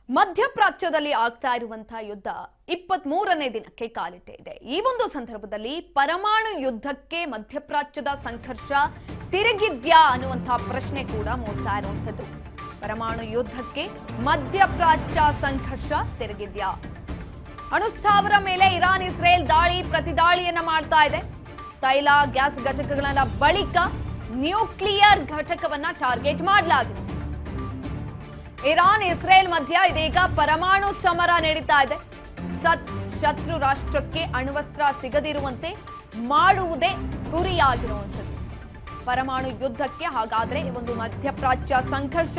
ಮಧ್ಯಪ್ರಾಚ್ಯದಲ್ಲಿ ಆಗ್ತಾ ಇರುವಂತಹ ಯುದ್ಧ 23ನೇ ದಿನಕ್ಕೆ ಕಾಲಿಟ್ಟಿದೆ. ಈ ಒಂದು ಸಂದರ್ಭದಲ್ಲಿ ಪರಮಾಣು ಯುದ್ಧಕ್ಕೆ ಮಧ್ಯಪ್ರಾಚ್ಯದ ಸಂಘರ್ಷ ತಿರುಗಿದ್ಯಾ ಅನ್ನುವಂತಹ ಪ್ರಶ್ನೆ ಕೂಡ ಮೂಡ್ತಾ ಇರುವಂತದ್ದು. ಪರಮಾಣು ಯುದ್ಧಕ್ಕೆ ಮಧ್ಯಪ್ರಾಚ್ಯ ಸಂಘರ್ಷ ತಿರುಗಿದ್ಯಾ? ಅಣುಸ್ಥಾವರ ಮೇಲೆ ಇರಾನ್ ಇಸ್ರೇಲ್ ದಾಳಿ ಪ್ರತಿದಾಳಿಯನ್ನ ಮಾಡ್ತಾ ಇದೆ. ತೈಲ ಗ್ಯಾಸ್ ಘಟಕಗಳ ಬಳಿಕ ನ್ಯೂಕ್ಲಿಯರ್ ಘಟಕವನ್ನ ಟಾರ್ಗೆಟ್ ಮಾಡಲಾಗಿದೆ. ಇರಾನ್ ಇಸ್ರೇಲ್ ಮಧ್ಯ ಇದೀಗ ಪರಮಾಣು ಸಮರ ನಡೀತಾ ಇದೆ. ಶತ್ರು ರಾಷ್ಟ್ರಕ್ಕೆ ಅಣ್ವಸ್ತ್ರ ಸಿಗದಿರುವಂತೆ ಮಾಡುವುದೇ ಗುರಿಯಾಗಿರುವಂಥದ್ದು. ಪರಮಾಣು ಯುದ್ಧಕ್ಕೆ ಹಾಗಾದ್ರೆ ಒಂದು ಮಧ್ಯಪ್ರಾಚ್ಯ ಸಂಘರ್ಷ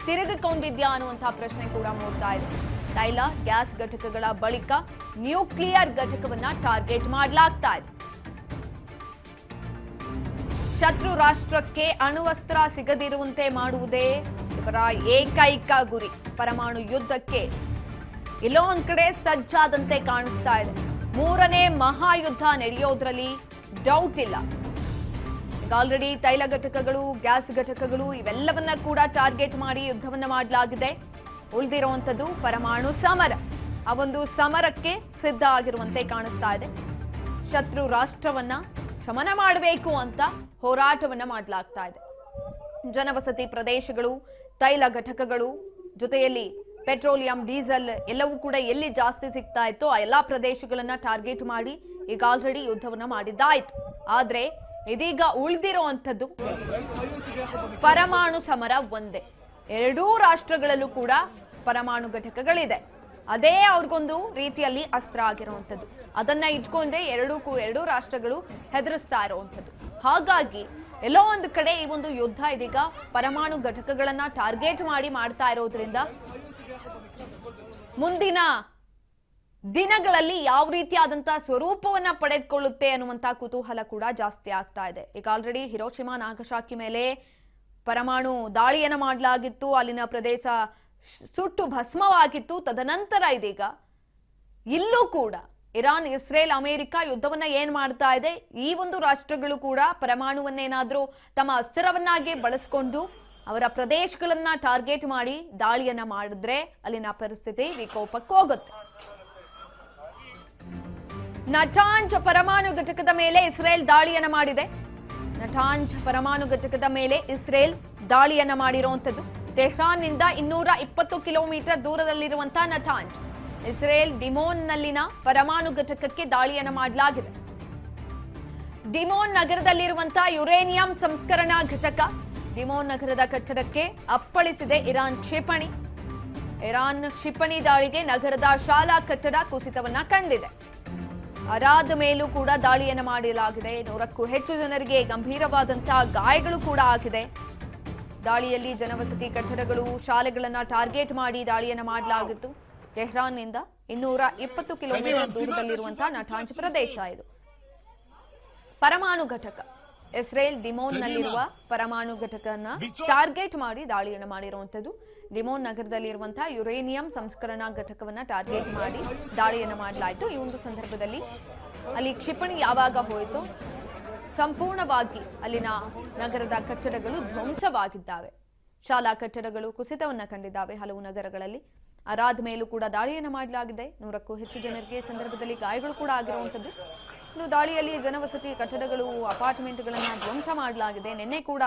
ತಿರುಗಿಕೊಂಡಿದ್ಯಾ ಅನ್ನುವಂತಹ ಪ್ರಶ್ನೆ ಕೂಡ ಮೂಡ್ತಾ ಇದೆ. ತೈಲ ಗ್ಯಾಸ್ ಘಟಕಗಳ ಬಳಿಕ ನ್ಯೂಕ್ಲಿಯರ್ ಘಟಕವನ್ನ ಟಾರ್ಗೆಟ್ ಮಾಡಲಾಗ್ತಾ ಇದೆ. ಶತ್ರು ರಾಷ್ಟ್ರಕ್ಕೆ ಅಣ್ವಸ್ತ್ರ ಸಿಗದಿರುವಂತೆ ಮಾಡುವುದೇ ಇವರ ಏಕೈಕ ಗುರಿ. ಪರಮಾಣು ಯುದ್ಧಕ್ಕೆ ಎಲ್ಲೋ ಒಂದ್ ಕಡೆ ಸಜ್ಜಾದಂತೆ ಕಾಣಿಸ್ತಾ ಇದೆ. ಮೂರನೇ ಮಹಾಯುದ್ಧ ನಡೆಯೋದ್ರಲ್ಲಿ ಡೌಟ್ ಇಲ್ಲ. ಈಗ ಆಲ್ರೆಡಿ ತೈಲ ಘಟಕಗಳು, ಗ್ಯಾಸ್ ಘಟಕಗಳು ಇವೆಲ್ಲವನ್ನ ಕೂಡ ಟಾರ್ಗೆಟ್ ಮಾಡಿ ಯುದ್ಧವನ್ನ ಮಾಡಲಾಗಿದೆ. ಉಳಿದಿರುವಂತದ್ದು ಪರಮಾಣು ಸಮರ. ಆ ಒಂದು ಸಮರಕ್ಕೆ ಸಿದ್ಧ ಆಗಿರುವಂತೆ ಕಾಣಿಸ್ತಾ ಇದೆ. ಶತ್ರು ರಾಷ್ಟ್ರವನ್ನ ಶಮನ ಮಾಡಬೇಕು ಅಂತ ಹೋರಾಟವನ್ನ ಮಾಡಲಾಗ್ತಾ ಇದೆ. ಜನವಸತಿ ಪ್ರದೇಶಗಳು, ತೈಲ ಘಟಕಗಳು, ಜೊತೆಯಲ್ಲಿ ಪೆಟ್ರೋಲಿಯಂ, ಡೀಸೆಲ್ ಎಲ್ಲವೂ ಕೂಡ ಎಲ್ಲಿ ಜಾಸ್ತಿ ಸಿಗ್ತಾ ಇತ್ತು ಆ ಎಲ್ಲಾ ಪ್ರದೇಶಗಳನ್ನ ಟಾರ್ಗೆಟ್ ಮಾಡಿ ಈಗ ಆಲ್ರೆಡಿ ಯುದ್ಧವನ್ನ ಮಾಡಿದ್ದಾಯ್ತು. ಆದ್ರೆ ಇದೀಗ ಉಳಿದಿರುವಂತದ್ದು ಪರಮಾಣು ಸಮರ ಒಂದೇ. ಎರಡೂ ರಾಷ್ಟ್ರಗಳಲ್ಲೂ ಕೂಡ ಪರಮಾಣು ಘಟಕಗಳಿದೆ. ಅದೇ ಅವ್ರಿಗೊಂದು ರೀತಿಯಲ್ಲಿ ಅಸ್ತ್ರ ಆಗಿರುವಂತದ್ದು. ಅದನ್ನ ಇಟ್ಕೊಂಡೇ ಎರಡೂ ರಾಷ್ಟ್ರಗಳು ಹೆದರಿಸ್ತಾ ಇರುವಂತದ್ದು. ಹಾಗಾಗಿ ಎಲ್ಲೋ ಒಂದು ಕಡೆ ಈ ಒಂದು ಯುದ್ಧ ಇದೀಗ ಪರಮಾಣು ಘಟಕಗಳನ್ನ ಟಾರ್ಗೆಟ್ ಮಾಡಿ ಮಾಡ್ತಾ ಇರೋದ್ರಿಂದ ಮುಂದಿನ ದಿನಗಳಲ್ಲಿ ಯಾವ ರೀತಿಯಾದಂತಹ ಸ್ವರೂಪವನ್ನ ಪಡೆದುಕೊಳ್ಳುತ್ತೆ ಅನ್ನುವಂತಹ ಕುತೂಹಲ ಕೂಡ ಜಾಸ್ತಿ ಆಗ್ತಾ ಇದೆ. ಈಗ ಆಲ್ರೆಡಿ ಹಿರೋಶಿಮಾ ನಾಗಸಾಕಿ ಮೇಲೆ ಪರಮಾಣು ದಾಳಿಯನ್ನ ಮಾಡಲಾಗಿತ್ತು. ಅಲ್ಲಿನ ಪ್ರದೇಶ ಸುಟ್ಟು ಭಸ್ಮವಾಗಿತ್ತು. ತದನಂತರ ಇದೀಗ ಇಲ್ಲೂ ಕೂಡ ಇರಾನ್, ಇಸ್ರೇಲ್, ಅಮೆರಿಕ ಯುದ್ಧವನ್ನ ಏನ್ ಮಾಡ್ತಾ ಇದೆ. ಈ ಒಂದು ರಾಷ್ಟ್ರಗಳು ಕೂಡ ಪರಮಾಣುವನ್ನೇನಾದ್ರೂ ತಮ್ಮ ಅಸ್ತ್ರವನ್ನಾಗಿ ಬಳಸಿಕೊಂಡು ಅವರ ಪ್ರದೇಶಗಳನ್ನ ಟಾರ್ಗೆಟ್ ಮಾಡಿ ದಾಳಿಯನ್ನ ಮಾಡಿದ್ರೆ ಅಲ್ಲಿನ ಪರಿಸ್ಥಿತಿ ವಿಕೋಪಕ್ಕೆ ಹೋಗುತ್ತೆ. ನಟಾಂಜ್ ಪರಮಾಣು ಘಟಕದ ಮೇಲೆ ಇಸ್ರೇಲ್ ದಾಳಿಯನ್ನ ಮಾಡಿದೆ. ನಟಾಂಜ್ ಪರಮಾಣು ಘಟಕದ ಮೇಲೆ ಇಸ್ರೇಲ್ ದಾಳಿಯನ್ನ ಮಾಡಿರುವಂತದ್ದು. ಟೆಹ್ರಾನ್ ನಿಂದ 220 ಕಿಲೋಮೀಟರ್ ದೂರದಲ್ಲಿರುವಂತಹ ನಟಾಂಜ್, ಇಸ್ರೇಲ್ ಡಿಮೋನ್ ನಲ್ಲಿನ ಪರಮಾಣು ಘಟಕಕ್ಕೆ ದಾಳಿಯನ್ನ ಮಾಡಲಾಗಿದೆ. ಡಿಮೋನ್ ನಗರದಲ್ಲಿರುವಂತಹ ಯುರೇನಿಯಂ ಸಂಸ್ಕರಣಾ ಘಟಕ, ಡಿಮೋನ್ ನಗರದ ಕಟ್ಟಡಕ್ಕೆ ಅಪ್ಪಳಿಸಿದೆ ಇರಾನ್ ಕ್ಷಿಪಣಿ. ಇರಾನ್ ಕ್ಷಿಪಣಿ ದಾಳಿಗೆ ನಗರದ ಶಾಲಾ ಕಟ್ಟಡ ಕುಸಿತವನ್ನ ಕಂಡಿದೆ. ಅರಾದ ಮೇಲೂ ಕೂಡ ದಾಳಿಯನ್ನ ಮಾಡಲಾಗಿದೆ. 100ಕ್ಕೂ ಹೆಚ್ಚು ಜನರಿಗೆ ಗಂಭೀರವಾದಂತಹ ಗಾಯಗಳು ಕೂಡ ಆಗಿದೆ. ದಾಳಿಯಲ್ಲಿ ಜನವಸತಿ ಕಟ್ಟಡಗಳು, ಶಾಲೆಗಳನ್ನ ಟಾರ್ಗೆಟ್ ಮಾಡಿ ದಾಳಿಯನ್ನ ಮಾಡಲಾಗಿತ್ತು. ಟೆಹ್ರಾನ್ನಿಂದ 220 ಕಿಲೋಮೀಟರ್ ದೂರದಲ್ಲಿರುವಂತಹ ನಟಾಂಜ್ ಪ್ರದೇಶ ಇದು. ಪರಮಾಣು ಘಟಕ, ಇಸ್ರೇಲ್ ಡಿಮೋನ್ನಲ್ಲಿರುವ ಪರಮಾಣು ಘಟಕನ ಟಾರ್ಗೆಟ್ ಮಾಡಿ ದಾಳಿಯನ್ನು ಮಾಡಿರುವಂತದ್ದು. ಡಿಮೋನ್ ನಗರದಲ್ಲಿರುವಂತಹ ಯುರೇನಿಯಂ ಸಂಸ್ಕರಣಾ ಘಟಕವನ್ನ ಟಾರ್ಗೆಟ್ ಮಾಡಿ ದಾಳಿಯನ್ನು ಮಾಡಲಾಯಿತು. ಈ ಒಂದು ಸಂದರ್ಭದಲ್ಲಿ ಅಲ್ಲಿ ಕ್ಷಿಪಣಿ ಯಾವಾಗ ಹೋಯಿತು, ಸಂಪೂರ್ಣವಾಗಿ ಅಲ್ಲಿನ ನಗರದ ಕಟ್ಟಡಗಳು ಧ್ವಂಸವಾಗಿದ್ದಾವೆ. ಶಾಲಾ ಕಟ್ಟಡಗಳು ಕುಸಿತವನ್ನ ಕಂಡಿದ್ದಾವೆ ಹಲವು ನಗರಗಳಲ್ಲಿ. ಅರಾದ ಮೇಲೂ ಕೂಡ ದಾಳಿಯನ್ನು ಮಾಡಲಾಗಿದೆ. 100ಕ್ಕೂ ಹೆಚ್ಚು ಜನರಿಗೆ ಸಂದರ್ಭದಲ್ಲಿ ಗಾಯಗಳು ಕೂಡ ಆಗಿರುವಂತದ್ದು. ಇನ್ನು ದಾಳಿಯಲ್ಲಿ ಜನವಸತಿ ಕಟ್ಟಡಗಳು, ಅಪಾರ್ಟ್ಮೆಂಟ್ಗಳನ್ನ ಧ್ವಂಸ ಮಾಡಲಾಗಿದೆ. ನಿನ್ನೆ ಕೂಡ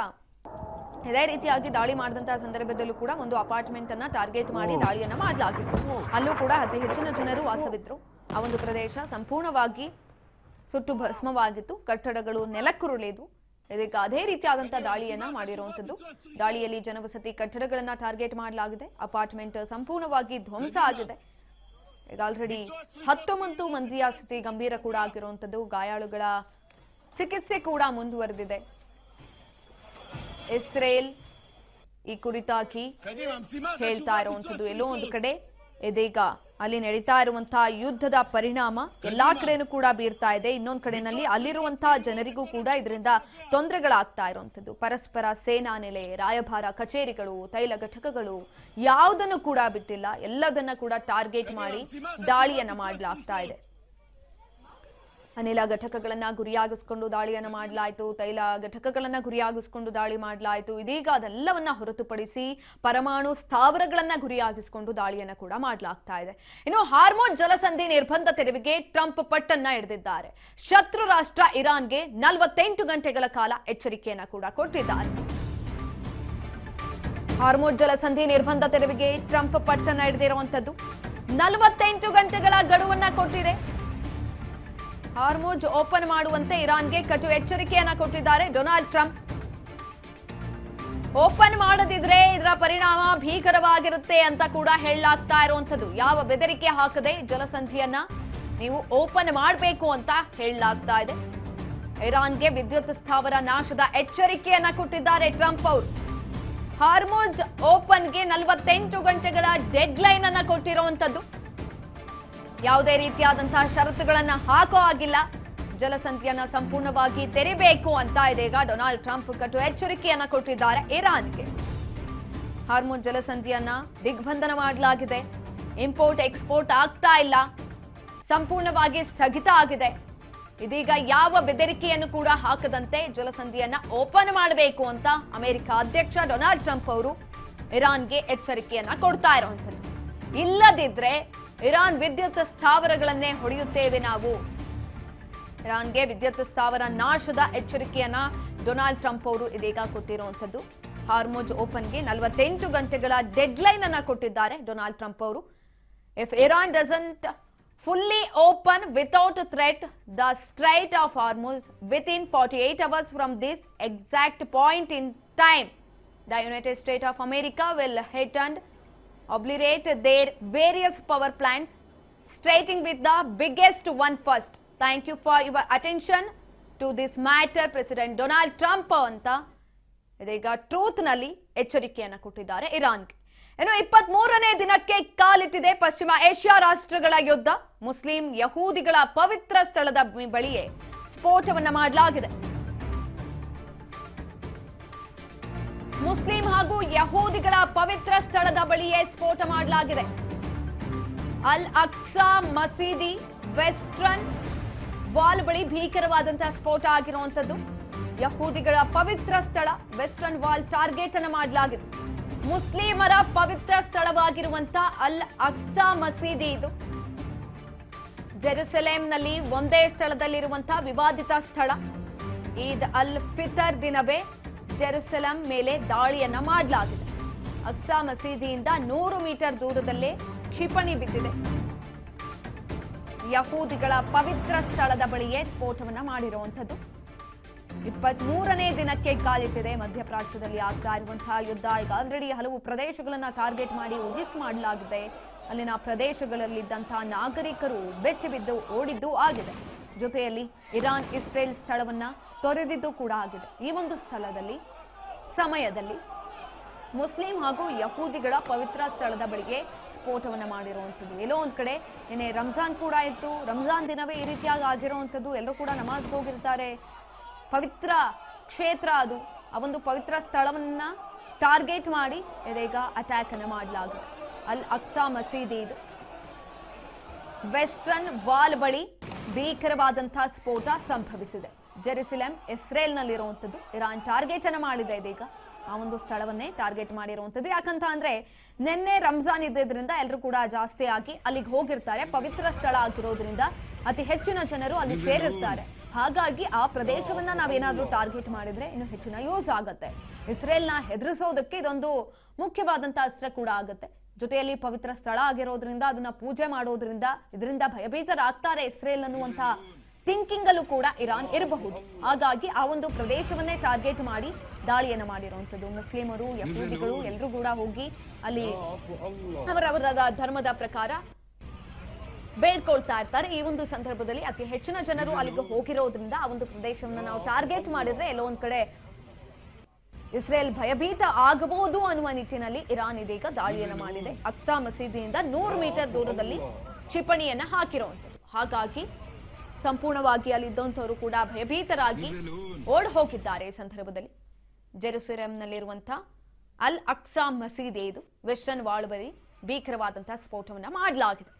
ಇದೇ ರೀತಿಯಾಗಿ ದಾಳಿ ಮಾಡಿದಂತಹ ಸಂದರ್ಭದಲ್ಲೂ ಕೂಡ ಒಂದು ಅಪಾರ್ಟ್ಮೆಂಟ್ ಅನ್ನ ಟಾರ್ಗೆಟ್ ಮಾಡಿ ದಾಳಿಯನ್ನ ಮಾಡಲಾಗಿತ್ತು. ಅಲ್ಲೂ ಕೂಡ ಅತಿ ಹೆಚ್ಚಿನ ಜನರು ವಾಸವಿದ್ರು. ಆ ಒಂದು ಪ್ರದೇಶ ಸಂಪೂರ್ಣವಾಗಿ ಸುಟ್ಟು ಭಸ್ಮವಾಗಿತ್ತು. ಕಟ್ಟಡಗಳು ನೆಲಕ್ಕುರುಳಿದ್ವು. ಇದೀಗ ಅದೇ ರೀತಿಯಾದಂತಹ ದಾಳಿಯನ್ನ ಮಾಡಿರುವಂತದ್ದು. ದಾಳಿಯಲ್ಲಿ ಜನವಸತಿ ಕಟ್ಟಡಗಳನ್ನ ಟಾರ್ಗೆಟ್ ಮಾಡಲಾಗಿದೆ. ಅಪಾರ್ಟ್ಮೆಂಟ್ ಸಂಪೂರ್ಣವಾಗಿ ಧ್ವಂಸ ಆಗಿದೆ. ಈಗ ಆಲ್ರೆಡಿ 19 ಮಂದಿಯ ಸ್ಥಿತಿ ಗಂಭೀರ ಕೂಡ ಆಗಿರುವಂತದ್ದು. ಗಾಯಾಳುಗಳ ಚಿಕಿತ್ಸೆ ಕೂಡ ಮುಂದುವರೆದಿದೆ. ಇಸ್ರೇಲ್ ಈ ಕುರಿತಾಗಿ ಹೇಳ್ತಾ ಇರುವಂತದ್ದು, ಎಲ್ಲೋ ಒಂದು ಕಡೆ ಇದೀಗ ಅಲ್ಲಿ ನಡೀತಾ ಇರುವಂತಹ ಯುದ್ಧದ ಪರಿಣಾಮ ಎಲ್ಲಾ ಕಡೆನೂ ಕೂಡ ಬೀರ್ತಾ ಇದೆ. ಇನ್ನೊಂದು ಕಡೆನಲ್ಲಿ ಅಲ್ಲಿರುವಂತಹ ಜನರಿಗೂ ಕೂಡ ಇದರಿಂದ ತೊಂದರೆಗಳಾಗ್ತಾ ಇರುವಂತದ್ದು. ಪರಸ್ಪರ ಸೇನಾ ನೆಲೆ, ರಾಯಭಾರ ಕಚೇರಿಗಳು, ತೈಲ ಘಟಕಗಳು ಯಾವುದನ್ನು ಕೂಡ ಬಿಟ್ಟಿಲ್ಲ. ಎಲ್ಲದನ್ನ ಕೂಡ ಟಾರ್ಗೆಟ್ ಮಾಡಿ ದಾಳಿಯನ್ನ ಮಾಡಲಾಗ್ತಾ ಇದೆ. ಅನಿಲ ಘಟಕಗಳನ್ನ ಗುರಿಯಾಗಿಸಿಕೊಂಡು ದಾಳಿಯನ್ನು ಮಾಡಲಾಯಿತು, ತೈಲ ಘಟಕಗಳನ್ನ ಗುರಿಯಾಗಿಸಿಕೊಂಡು ದಾಳಿ ಮಾಡಲಾಯಿತು. ಇದೀಗ ಅದೆಲ್ಲವನ್ನ ಹೊರತುಪಡಿಸಿ ಪರಮಾಣು ಸ್ಥಾವರಗಳನ್ನ ಗುರಿಯಾಗಿಸಿಕೊಂಡು ದಾಳಿಯನ್ನ ಕೂಡ ಮಾಡಲಾಗ್ತಾ ಇದೆ. ಇನ್ನು ಹಾರ್ಮೋನ್ ಜಲಸಂಧಿ ನಿರ್ಬಂಧ ತೆರವಿಗೆ ಟ್ರಂಪ್ ಪಟ್ಟನ್ನ ಹಿಡಿದಿದ್ದಾರೆ. ಶತ್ರು ರಾಷ್ಟ್ರ ಇರಾನ್ಗೆ 48 ಗಂಟೆಗಳ ಕಾಲ ಎಚ್ಚರಿಕೆಯನ್ನ ಕೂಡ ಕೊಟ್ಟಿದ್ದಾರೆ. ಹಾರ್ಮೋನ್ ಜಲಸಂಧಿ ನಿರ್ಬಂಧ ತೆರವಿಗೆ ಟ್ರಂಪ್ ಪಟ್ಟನ್ನ ಹಿಡಿದಿರುವಂತದ್ದು 48 ಗಂಟೆಗಳ ಗಡುವನ್ನ ಕೊಟ್ಟಿದೆ. ಹಾರ್ಮೋಜ್ ಓಪನ್ ಮಾಡುವಂತೆ ಇರಾನ್ಗೆ ಕಟು ಎಚ್ಚರಿಕೆಯನ್ನ ಕೊಟ್ಟಿದ್ದಾರೆ ಡೊನಾಲ್ಡ್ ಟ್ರಂಪ್. ಓಪನ್ ಮಾಡದಿದ್ರೆ ಇದರ ಪರಿಣಾಮ ಭೀಕರವಾಗಿರುತ್ತೆ ಅಂತ ಕೂಡ ಹೇಳಲಾಗ್ತಾ ಇರುವಂತದ್ದು. ಯಾವ ಬೆದರಿಕೆ ಹಾಕದೆ ಜಲಸಂಧಿಯನ್ನ ನೀವು ಓಪನ್ ಮಾಡಬೇಕು ಅಂತ ಹೇಳಲಾಗ್ತಾ ಇದೆ. ಇರಾನ್ಗೆ ವಿದ್ಯುತ್ ಸ್ಥಾವರ ನಾಶದ ಎಚ್ಚರಿಕೆಯನ್ನ ಕೊಟ್ಟಿದ್ದಾರೆ ಟ್ರಂಪ್ ಅವರು. ಹಾರ್ಮೋಜ್ ಓಪನ್ಗೆ 48 ಗಂಟೆಗಳ ಡೆಡ್ ಲೈನ್ ಅನ್ನ ಕೊಟ್ಟಿರುವಂತದ್ದು. ಯಾವುದೇ ರೀತಿಯಾದಂತಹ ಷರತ್ತುಗಳನ್ನ ಹಾಕೋ ಆಗಿಲ್ಲ. ಜಲಸಂಧಿಯನ್ನ ಸಂಪೂರ್ಣವಾಗಿ ತೆರಿಬೇಕು ಅಂತ ಇದೀಗ ಡೊನಾಲ್ಡ್ ಟ್ರಂಪ್ ಕಟು ಎಚ್ಚರಿಕೆಯನ್ನ ಕೊಟ್ಟಿದ್ದಾರೆ ಇರಾನ್ಗೆ. ಹಾರ್ಮೋನ್ ಜಲಸಂಧಿಯನ್ನ ದಿಗ್ಬಂಧನ ಮಾಡಲಾಗಿದೆ. ಇಂಪೋರ್ಟ್ ಎಕ್ಸ್ಪೋರ್ಟ್ ಆಗ್ತಾ ಇಲ್ಲ, ಸಂಪೂರ್ಣವಾಗಿ ಸ್ಥಗಿತ ಆಗಿದೆ. ಇದೀಗ ಯಾವ ಬೆದರಿಕೆಯನ್ನು ಕೂಡ ಹಾಕದಂತೆ ಜಲಸಂಧಿಯನ್ನ ಓಪನ್ ಮಾಡಬೇಕು ಅಂತ ಅಮೆರಿಕ ಅಧ್ಯಕ್ಷ ಡೊನಾಲ್ಡ್ ಟ್ರಂಪ್ ಅವರು ಇರಾನ್ಗೆ ಎಚ್ಚರಿಕೆಯನ್ನ ಕೊಡ್ತಾ ಇರುವಂತದ್ದು. ಇಲ್ಲದಿದ್ರೆ ಇರಾನ್ ವಿದ್ಯುತ್ ಸ್ಥಾವರಗಳನ್ನೇ ಹೊಡೆಯುತ್ತೇವೆ ನಾವು. ಇರಾನ್ಗೆ ವಿದ್ಯುತ್ ಸ್ಥಾವರ ನಾಶದ ಎಚ್ಚರಿಕೆಯನ್ನ ಡೊನಾಲ್ಡ್ ಟ್ರಂಪ್ ಅವರು ಇದೀಗ ಕೊಟ್ಟಿರುವಂತದ್ದು. ಹಾರ್ಮೋಜ್ ಓಪನ್ಗೆ 48 ಗಂಟೆಗಳ ಡೆಡ್ ಲೈನ್ ಅನ್ನ ಕೊಟ್ಟಿದ್ದಾರೆ ಡೊನಾಲ್ಡ್ ಟ್ರಂಪ್ ಅವರು. If Iran doesn't fully open without a threat the Strait of Hormuz within 48 hours from this exact point in time, the United States of America will hit and obliterate their various power plants, starting with the biggest one first. Thank you for your attention to this matter, President Donald Trump ಅಂತ ಇದೀಗ truth ನಲ್ಲಿ ಎಚ್ಚರಿಕೆಯನ್ನು ಕೊಟ್ಟಿದ್ದಾರೆ ಇರಾನ್ಗೆ. ಇನ್ನು 23ನೇ ದಿನಕ್ಕೆ ಕಾಲಿಟ್ಟಿದೆ ಪಶ್ಚಿಮ Asia ರಾಷ್ಟ್ರಗಳ ಯುದ್ಧ. ಮುಸ್ಲಿಂ ಯಹೂದಿಗಳ ಪವಿತ್ರ ಸ್ಥಳದ ಬಳಿಯೇ ಸ್ಫೋಟವನ್ನ ಮಾಡಲಾಗಿದೆ. ಮುಸ್ಲಿಂ ಹಾಗೂ ಯಹೂದಿಗಳ ಪವಿತ್ರ ಸ್ಥಳದ ಬಳಿಯೇ ಸ್ಫೋಟ ಮಾಡಲಾಗಿದೆ. ಅಲ್ ಅಕ್ಸಾ ಮಸೀದಿ ವೆಸ್ಟರ್ನ್ ವಾಲ್ ಬಳಿ ಭೀಕರವಾದಂತಹ ಸ್ಫೋಟ ಆಗಿರುವಂತದ್ದು. ಯಹೂದಿಗಳ ಪವಿತ್ರ ಸ್ಥಳ ವೆಸ್ಟರ್ನ್ ವಾಲ್ ಟಾರ್ಗೆಟ್ ಅನ್ನು ಮಾಡಲಾಗಿದೆ. ಮುಸ್ಲಿಮರ ಪವಿತ್ರ ಸ್ಥಳವಾಗಿರುವಂತಹ ಅಲ್ ಅಕ್ಸಾ ಮಸೀದಿ ಇದು. ಜೆರುಸಲೇಂನಲ್ಲಿ ಒಂದೇ ಸ್ಥಳದಲ್ಲಿರುವಂತಹ ವಿವಾದಿತ ಸ್ಥಳ. ಈದ್ ಅಲ್ ಫಿತರ್ ದಿನವೇ ಜೆರುಸಲೇಂ ಮೇಲೆ ದಾಳಿಯನ್ನ ಮಾಡಲಾಗಿದೆ. ಅಕ್ಸಾ ಮಸೀದಿಯಿಂದ 100 ಮೀಟರ್ ದೂರದಲ್ಲೇ ಕ್ಷಿಪಣಿ ಬಿದ್ದಿದೆ. ಯಹೂದಿಗಳ ಪವಿತ್ರ ಸ್ಥಳದ ಬಳಿಯೇ ಸ್ಫೋಟವನ್ನ ಮಾಡಿರುವಂತದ್ದು. 23ನೇ ದಿನಕ್ಕೆ ಕಾಲಿಟ್ಟಿದೆ ಮಧ್ಯಪ್ರಾಚ್ಯದಲ್ಲಿ ಆಗ್ತಾ ಇರುವಂತಹ ಯುದ್ಧ. ಈಗ ಆಲ್ರೆಡಿ ಹಲವು ಪ್ರದೇಶಗಳನ್ನ ಟಾರ್ಗೆಟ್ ಮಾಡಿ ಯುದ್ಧ ಮಾಡಲಾಗಿದೆ. ಅಲ್ಲಿನ ಪ್ರದೇಶಗಳಲ್ಲಿದ್ದಂತಹ ನಾಗರಿಕರು ಬೆಚ್ಚಿ ಬಿದ್ದು ಓಡಿದ್ದು ಆಗಿದೆ. ಜೊತೆಯಲ್ಲಿ ಇರಾನ್ ಇಸ್ರೇಲ್ ಸ್ಥಳವನ್ನ ತೊರೆದಿದ್ದು ಕೂಡ ಆಗಿದೆ. ಈ ಒಂದು ಸ್ಥಳದಲ್ಲಿ ಸಮಯದಲ್ಲಿ ಮುಸ್ಲಿಂ ಹಾಗೂ ಯಹೂದಿಗಳ ಪವಿತ್ರ ಸ್ಥಳದ ಬಳಿಗೆ ಸ್ಫೋಟವನ್ನ ಮಾಡಿರುವಂಥದ್ದು. ಎಲ್ಲೋ ಒಂದ್ ಕಡೆ ನಿನ್ನೆ ರಂಜಾನ್ ಕೂಡ ಇತ್ತು. ರಂಜಾನ್ ದಿನವೇ ಈ ರೀತಿಯಾಗಿ ಆಗಿರುವಂಥದ್ದು. ಎಲ್ಲರೂ ಕೂಡ ನಮಾಜ್ಗೆ ಹೋಗಿರ್ತಾರೆ. ಪವಿತ್ರ ಕ್ಷೇತ್ರ ಅದು. ಆ ಒಂದು ಪವಿತ್ರ ಸ್ಥಳವನ್ನ ಟಾರ್ಗೆಟ್ ಮಾಡಿ ಇದೀಗ ಅಟ್ಯಾಕ್ ಅನ್ನು ಮಾಡಲಾಗಿದೆ. ಅಲ್ ಅಕ್ಸಾ ಮಸೀದಿ ಇದು. ವೆಸ್ಟರ್ನ್ ವಾಲ್ ಬಳಿ ಭೀಕರವಾದಂತಹ ಸ್ಫೋಟ ಸಂಭವಿಸಿದೆ. ಜೆರುಸಲೇಂ ಇಸ್ರೇಲ್ನಲ್ಲಿರುವಂಥದ್ದು. ಇರಾನ್ ಟಾರ್ಗೆಟ್ ಅನ್ನು ಮಾಡಿದೆ ಇದೀಗ. ಆ ಒಂದು ಸ್ಥಳವನ್ನೇ ಟಾರ್ಗೆಟ್ ಮಾಡಿರುವಂಥದ್ದು. ಯಾಕಂತ ಅಂದ್ರೆ ನಿನ್ನೆ ರಂಜಾನ್ ಇದ್ದಿದ್ರಿಂದ ಎಲ್ಲರೂ ಕೂಡ ಜಾಸ್ತಿ ಆಗಿ ಅಲ್ಲಿಗೆ ಹೋಗಿರ್ತಾರೆ. ಪವಿತ್ರ ಸ್ಥಳ ಆಗಿರೋದ್ರಿಂದ ಅತಿ ಹೆಚ್ಚಿನ ಜನರು ಅಲ್ಲಿ ಸೇರಿರ್ತಾರೆ. ಹಾಗಾಗಿ ಆ ಪ್ರದೇಶವನ್ನ ನಾವೇನಾದ್ರೂ ಟಾರ್ಗೆಟ್ ಮಾಡಿದ್ರೆ ಇನ್ನು ಹೆಚ್ಚಿನ ಯೂಸ್ ಆಗುತ್ತೆ. ಇಸ್ರೇಲ್ನ ಹೆದರಿಸೋದಕ್ಕೆ ಇದೊಂದು ಮುಖ್ಯವಾದಂತಹ ಅಸ್ತ್ರ ಕೂಡ ಆಗುತ್ತೆ. ಜೊತೆಯಲ್ಲಿ ಪವಿತ್ರ ಸ್ಥಳ ಆಗಿರೋದ್ರಿಂದ ಅದನ್ನ ಪೂಜೆ ಮಾಡೋದ್ರಿಂದ ಇದರಿಂದ ಭಯಭೀತರಾಗ್ತಾರೆ ಇಸ್ರೇಲ್ ಅನ್ನುವಂತ ಥಿಂಕಿಂಗ್ ಅಲ್ಲೂ ಕೂಡ ಇರಾನ್ ಇರಬಹುದು. ಹಾಗಾಗಿ ಆ ಒಂದು ಪ್ರದೇಶವನ್ನೇ ಟಾರ್ಗೆಟ್ ಮಾಡಿ ದಾಳಿಯನ್ನು ಮಾಡಿರುವಂತದ್ದು. ಮುಸ್ಲಿಮರು ಯಹೂದಿಗಳು ಎಲ್ಲರೂ ಕೂಡ ಹೋಗಿ ಅಲ್ಲಿ ಅವರವರ ಧರ್ಮದ ಪ್ರಕಾರ ಬೇಡ್ಕೊಳ್ತಾ ಇರ್ತಾರೆ. ಈ ಒಂದು ಸಂದರ್ಭದಲ್ಲಿ ಅತಿ ಹೆಚ್ಚಿನ ಜನರು ಅಲ್ಲಿಗೆ ಹೋಗಿರೋದ್ರಿಂದ ಆ ಒಂದು ಪ್ರದೇಶವನ್ನು ನಾವು ಟಾರ್ಗೆಟ್ ಮಾಡಿದ್ರೆ ಎಲ್ಲೋ ಒಂದ್ ಕಡೆ ಇಸ್ರೇಲ್ ಭಯಭೀತ ಆಗಬಹುದು ಅನ್ನುವ ನಿಟ್ಟಿನಲ್ಲಿ ಇರಾನ್ ಇದೀಗ ದಾಳಿಯನ್ನು ಮಾಡಿದೆ. ಅಕ್ಸಾ ಮಸೀದಿಯಿಂದ 100 ಮೀಟರ್ ದೂರದಲ್ಲಿ ಕ್ಷಿಪಣಿಯನ್ನ ಹಾಕಿರುವಂಥದ್ದು. ಹಾಗಾಗಿ ಸಂಪೂರ್ಣವಾಗಿ ಅಲ್ಲಿದ್ದಂಥವರು ಕೂಡ ಭಯಭೀತರಾಗಿ ಓಡ್ ಹೋಗಿದ್ದಾರೆ. ಈ ಸಂದರ್ಭದಲ್ಲಿ ಜೆರುಸಲೇಂನಲ್ಲಿರುವಂತಹ ಅಲ್ ಅಕ್ಸಾ ಮಸೀದಿ ಇದು ವೆಸ್ಟರ್ನ್ ವಾಲ್ ಬಳಿ ಭೀಕರವಾದಂತಹ ಸ್ಫೋಟವನ್ನ ಮಾಡಲಾಗಿದೆ.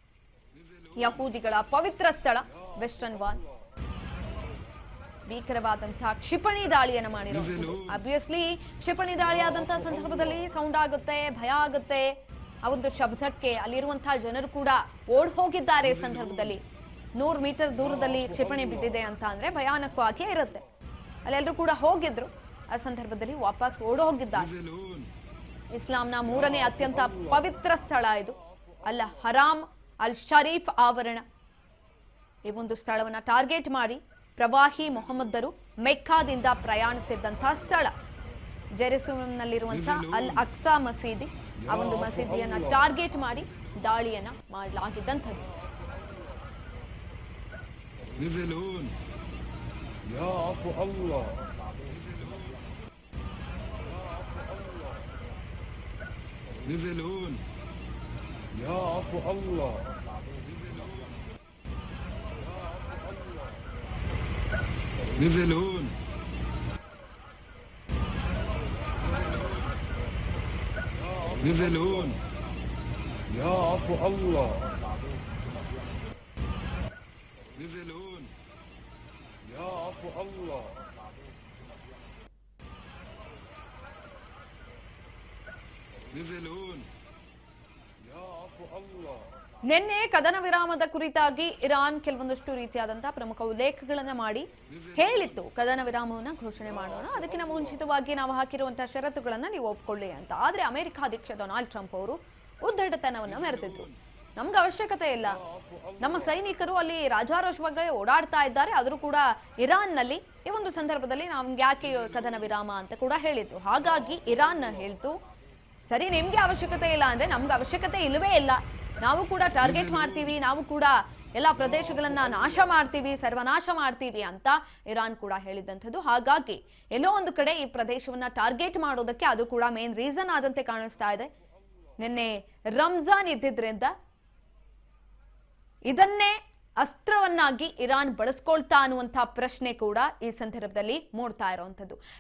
ಯಹೂದಿಗಳ ಪವಿತ್ರ ಸ್ಥಳ ವೆಸ್ಟರ್ನ್ ವಾಲ್ ಭೀಕರವಾದಂತಹ ಕ್ಷಿಪಣಿ ದಾಳಿಯನ್ನು ಮಾಡಿರೋದು. ಅಬ್ವಿಯಸ್ಲಿ ಕ್ಷಿಪಣಿ ದಾಳಿ ಆದಂತಹ ಸಂದರ್ಭದಲ್ಲಿ ಸೌಂಡ್ ಆಗುತ್ತೆ, ಭಯ ಆಗುತ್ತೆ. ಆ ಒಂದು ಶಬ್ದಕ್ಕೆ ಅಲ್ಲಿರುವಂತಹ ಜನರು ಕೂಡ ಓಡ್ ಹೋಗಿದ್ದಾರೆ. ಸಂದರ್ಭದಲ್ಲಿ 100 ಮೀಟರ್ ದೂರದಲ್ಲಿ ಕ್ಷಿಪಣಿ ಬಿದ್ದಿದೆ ಅಂತ ಅಂದ್ರೆ ಭಯಾನಕವಾಗಿಯೇ ಇರುತ್ತೆ. ಅಲ್ಲೆಲ್ಲರೂ ಕೂಡ ಹೋಗಿದ್ರು. ಆ ಸಂದರ್ಭದಲ್ಲಿ ವಾಪಸ್ ಓಡ್ ಹೋಗಿದ್ದಾರೆ. ಇಸ್ಲಾಂನ 3ನೇ ಅತ್ಯಂತ ಪವಿತ್ರ ಸ್ಥಳ ಇದು, ಅಲ್ ಹರಾಮ್ ಅಲ್ ಶರೀಫ್ ಆವರಣ. ಈ ಒಂದು ಸ್ಥಳವನ್ನ ಟಾರ್ಗೆಟ್ ಮಾಡಿ ಪ್ರವಾಹಿ ಮೊಹಮ್ಮದರು ಮೆಕ್ಕಾದಿಂದ ಪ್ರಯಾಣಿಸಿದ್ದಂತಹ ಸ್ಥಳ. ಜೆರುಸಲೇಂನಲ್ಲಿರುವಂತಹ ಅಲ್ ಅಕ್ಸಾ ಮಸೀದಿ, ಆ ಒಂದು ಮಸೀದಿಯನ್ನ ಟಾರ್ಗೆಟ್ ಮಾಡಿ ದಾಳಿಯನ್ನ ಮಾಡಲಾಗಿದ್ದಂಥದ್ದು. نزلون نزلون يا عفو الله نزلون يا عفو الله نزلون يا عفو الله. ನಿನ್ನೆ ಕದನ ವಿರಾಮದ ಕುರಿತಾಗಿ ಇರಾನ್ ಕೆಲವೊಂದಷ್ಟು ರೀತಿಯಾದಂತಹ ಪ್ರಮುಖ ಉಲ್ಲೇಖಗಳನ್ನ ಮಾಡಿ ಹೇಳಿತ್ತು, ಕದನ ವಿರಾಮವನ್ನ ಘೋಷಣೆ ಮಾಡೋಣ, ಅದಕ್ಕಿಂತ ಮುಂಚಿತವಾಗಿ ನಾವು ಹಾಕಿರುವಂತಹ ಷರತ್ತುಗಳನ್ನ ನೀವು ಒಪ್ಕೊಳ್ಳಿ ಅಂತ. ಆದ್ರೆ ಅಮೆರಿಕ ಅಧ್ಯಕ್ಷ ಡೊನಾಲ್ಡ್ ಟ್ರಂಪ್ ಅವರು ಉದ್ದಟತನವನ್ನ ಮೆರೆದಿದ್ರು. ನಮ್ಗೆ ಅವಶ್ಯಕತೆ ಇಲ್ಲ, ನಮ್ಮ ಸೈನಿಕರು ಅಲ್ಲಿ ರಾಜಾರೋಷವಾಗಿ ಓಡಾಡ್ತಾ ಇದ್ದಾರೆ, ಆದ್ರೂ ಕೂಡ ಇರಾನ್ ನಲ್ಲಿ ಈ ಒಂದು ಸಂದರ್ಭದಲ್ಲಿ ನಮ್ಗೆ ಯಾಕೆ ಕದನ ವಿರಾಮ ಅಂತ ಕೂಡ ಹೇಳಿದ್ರು. ಹಾಗಾಗಿ ಇರಾನ್ ಹೇಳ್ತು, ಸರಿ ನಿಮ್ಗೆ ಅವಶ್ಯಕತೆ ಇಲ್ಲ ಅಂದ್ರೆ ನಮ್ಗೆ ಅವಶ್ಯಕತೆ ಇಲ್ಲವೇ ಇಲ್ಲ, ನಾವು ಕೂಡ ಟಾರ್ಗೆಟ್ ಮಾಡ್ತೀವಿ, ನಾವು ಕೂಡ ಎಲ್ಲಾ ಪ್ರದೇಶಗಳನ್ನ ನಾಶ ಮಾಡ್ತೀವಿ, ಸರ್ವನಾಶ ಮಾಡ್ತೀವಿ ಅಂತ ಇರಾನ್ ಕೂಡ ಹೇಳಿದಂಥದ್ದು. ಹಾಗಾಗಿ ಎಲ್ಲೋ ಒಂದು ಕಡೆ ಈ ಪ್ರದೇಶವನ್ನ ಟಾರ್ಗೆಟ್ ಮಾಡೋದಕ್ಕೆ ಅದು ಕೂಡ ಮೇನ್ ರೀಸನ್ ಆದಂತೆ ಕಾಣಿಸ್ತಾ ಇದೆ. ನಿನ್ನೆ ರಂಜಾನ್ ಇದ್ದಿದ್ರಿಂದ ಇದನ್ನೇ ಅಸ್ತ್ರವನ್ನಾಗಿ ಇರಾನ್ ಬಳಸ್ಕೊಳ್ತಾ ಅನ್ನುವಂತಹ ಪ್ರಶ್ನೆ ಕೂಡ ಈ ಸಂದರ್ಭದಲ್ಲಿ ಮೂಡ್ತಾ ಇರುವಂತದ್ದು.